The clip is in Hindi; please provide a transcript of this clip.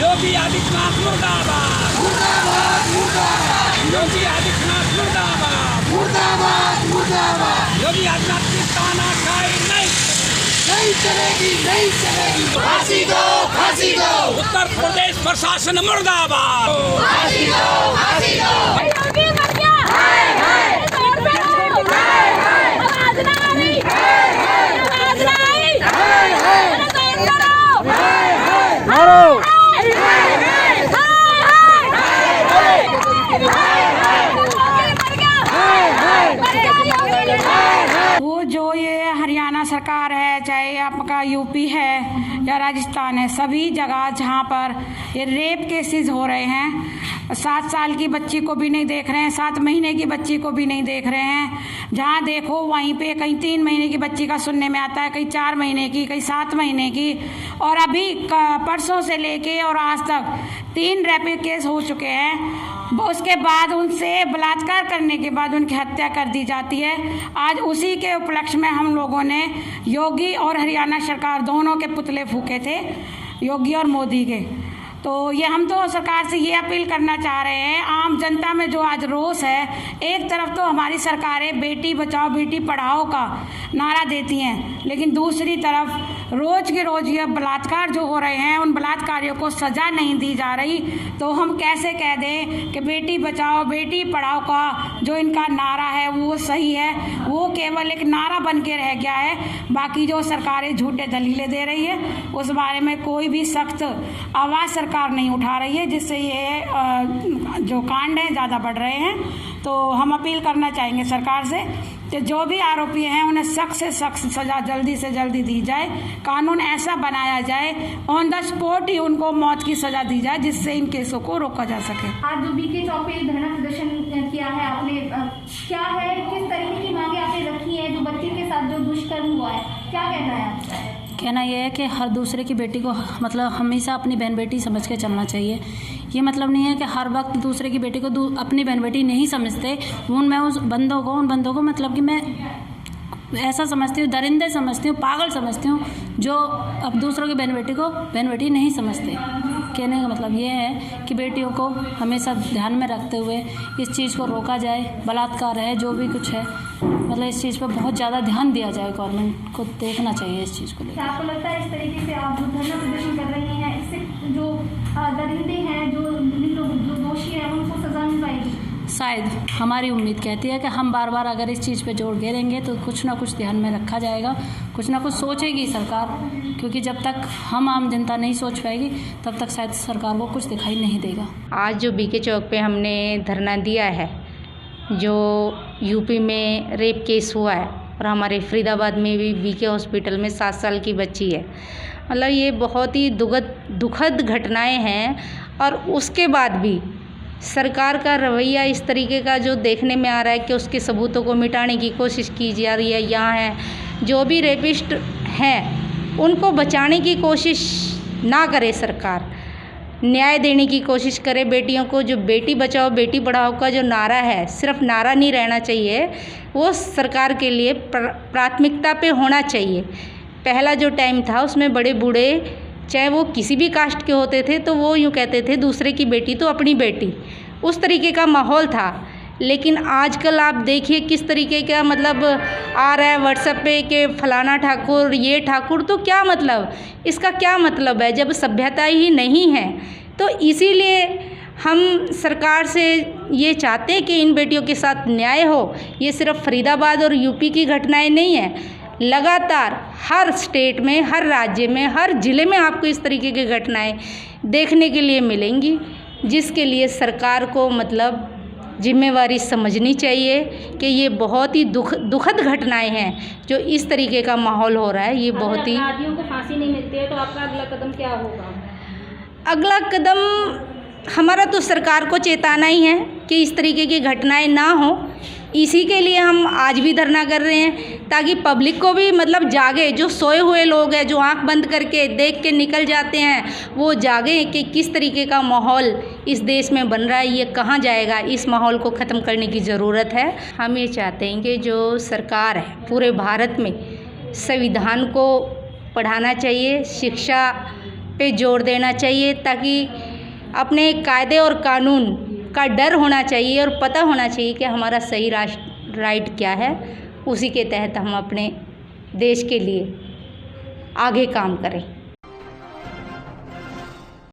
योगी आदित्यनाथ मुर्दाबाद, मुर्दाबाद, मुर्दाबाद। योगी आदित्यनाथ मुर्दाबाद, मुर्दाबाद, मुर्दाबाद। योगी आदित्यनाथ की तानाशाही नहीं चलेगी, नहीं चलेगी। फांसी दो, फांसी दो। उत्तर प्रदेश प्रशासन मुर्दाबाद, फांसी दो, फांसी दो। योगी मर गया, आवाज ना आई, आवाज ना आई, वो जो ये हरियाणा सरकार है, चाहे आपका यूपी है या राजस्थान है, सभी जगह जहाँ पर ये रेप केसेस हो रहे हैं, 7 साल की बच्ची को भी नहीं देख रहे हैं, 7 महीने की बच्ची को भी नहीं देख रहे हैं। जहाँ देखो वहीं पे कहीं 3 महीने की बच्ची का सुनने में आता है, कहीं 4 महीने की, कहीं 7 महीने की। और अभी परसों से लेके और आज तक 3 रेप केस हो चुके हैं। उसके बाद उनसे बलात्कार करने के बाद उनकी हत्या कर दी जाती है। आज उसी के उपलक्ष्य में हम लोगों ने योगी और हरियाणा सरकार दोनों के पुतले फूके थे, योगी और मोदी के। तो ये हम तो सरकार से ये अपील करना चाह रहे हैं, आम जनता में जो आज रोष है, एक तरफ तो हमारी सरकारें बेटी बचाओ बेटी पढ़ाओ का नारा देती हैं, लेकिन दूसरी तरफ रोज के रोज ये बलात्कार जो हो रहे हैं, उन बलात्कारियों को सज़ा नहीं दी जा रही। तो हम कैसे कह दें कि बेटी बचाओ बेटी पढ़ाओ का जो इनका नारा है वो सही है, वो केवल एक नारा बन के रह गया है। बाकी जो सरकारें झूठे दलीलें दे रही है, उस बारे में कोई भी सख्त आवाज़ सरकार नहीं उठा रही है, जिससे ये जो कांड हैं ज़्यादा बढ़ रहे हैं। तो हम अपील करना चाहेंगे सरकार से कि जो भी आरोपी हैं उन्हें सख्त से सख्त सज़ा जल्दी से जल्दी दी जाए। कानून ऐसा बनाया जाए, ऑन द स्पॉट ही उनको मौत की सज़ा दी जाए, जिससे इन केसों को रोका जा सके। आज जो बीके चौक पे धरना प्रदर्शन किया है आपने, क्या है, किस तरीके की मांगे आपने रखी है? जो बच्चे के साथ जो दुष्कर्म हुआ है, क्या कहना है आपका? कहना यह है कि हर दूसरे की बेटी को मतलब हमेशा अपनी बहन बेटी समझ के चलना चाहिए। ये मतलब नहीं है कि हर वक्त दूसरे की बेटी को अपनी बहन बेटी नहीं समझते। मैं उन बंदों को मतलब कि मैं ऐसा समझती हूँ, दरिंदे समझती हूँ, पागल समझती हूँ, जो अब दूसरों की बहन बेटी को बहन बेटी नहीं समझते। कहने का मतलब ये है कि बेटियों को हमेशा ध्यान में रखते हुए इस चीज़ को रोका जाए। बलात्कार है, जो भी कुछ है, मतलब इस चीज़ पर बहुत ज़्यादा ध्यान दिया जाए। गवर्नमेंट को देखना चाहिए इस चीज़ को लेकर। आपको लगता है इस तरीके से आप जो धरना प्रदर्शन कर रही हैं, इससे जो दरिंदे हैं, जो दोषी हैं, उनको सजा मिल पाएगी? शायद हमारी उम्मीद कहती है कि हम बार बार अगर इस चीज़ पे जोर घेरेंगे तो कुछ ना कुछ ध्यान में रखा जाएगा, कुछ ना कुछ सोचेगी सरकार। क्योंकि जब तक हम आम जनता नहीं सोच पाएगी तब तक शायद सरकार को कुछ दिखाई नहीं देगा। आज जो बीके चौक पे हमने धरना दिया है, जो यूपी में रेप केस हुआ है और हमारे फरीदाबाद में भी बीके हॉस्पिटल में 7 साल की बच्ची है, मतलब ये बहुत ही दुखद घटनाएं हैं। और उसके बाद भी सरकार का रवैया इस तरीके का जो देखने में आ रहा है कि उसके सबूतों को मिटाने की कोशिश की जा रही है। यहाँ है जो भी रेपिस्ट हैं उनको बचाने की कोशिश ना करे सरकार, न्याय देने की कोशिश करे बेटियों को। जो बेटी बचाओ बेटी पढ़ाओ का जो नारा है, सिर्फ नारा नहीं रहना चाहिए, वो सरकार के लिए प्राथमिकता पे होना चाहिए। पहला जो टाइम था उसमें बड़े बूढ़े, चाहे वो किसी भी कास्ट के होते थे, तो वो यूँ कहते थे दूसरे की बेटी तो अपनी बेटी, उस तरीके का माहौल था। लेकिन आजकल आप देखिए किस तरीके का मतलब आ रहा है व्हाट्सएप पे कि फलाना ठाकुर, ये ठाकुर। तो क्या मतलब, इसका क्या मतलब है जब सभ्यता ही नहीं है? तो इसीलिए हम सरकार से ये चाहते हैं कि इन बेटियों के साथ न्याय हो। ये सिर्फ फरीदाबाद और यूपी की घटनाएं नहीं हैं, लगातार हर स्टेट में, हर राज्य में, हर ज़िले में आपको इस तरीके की घटनाएं देखने के लिए मिलेंगी, जिसके लिए सरकार को मतलब जिम्मेवारी समझनी चाहिए कि ये बहुत ही दुखद घटनाएं हैं जो इस तरीके का माहौल हो रहा है। ये बहुत ही, अपराधियों को फांसी नहीं मिलती है तो आपका अगला कदम क्या होगा? अगला कदम हमारा तो सरकार को चेताना ही है कि इस तरीके की घटनाएं ना हो। इसी के लिए हम आज भी धरना कर रहे हैं, ताकि पब्लिक को भी मतलब जागे। जो सोए हुए लोग हैं, जो आंख बंद करके देख के निकल जाते हैं, वो जागे कि किस तरीके का माहौल इस देश में बन रहा है, ये कहाँ जाएगा। इस माहौल को ख़त्म करने की ज़रूरत है। हम ये चाहते हैं कि जो सरकार है पूरे भारत में संविधान को पढ़ाना चाहिए, शिक्षा पे जोर देना चाहिए, ताकि अपने कायदे और कानून का डर होना चाहिए और पता होना चाहिए कि हमारा सही राइट क्या है, उसी के तहत हम अपने देश के लिए आगे काम करें।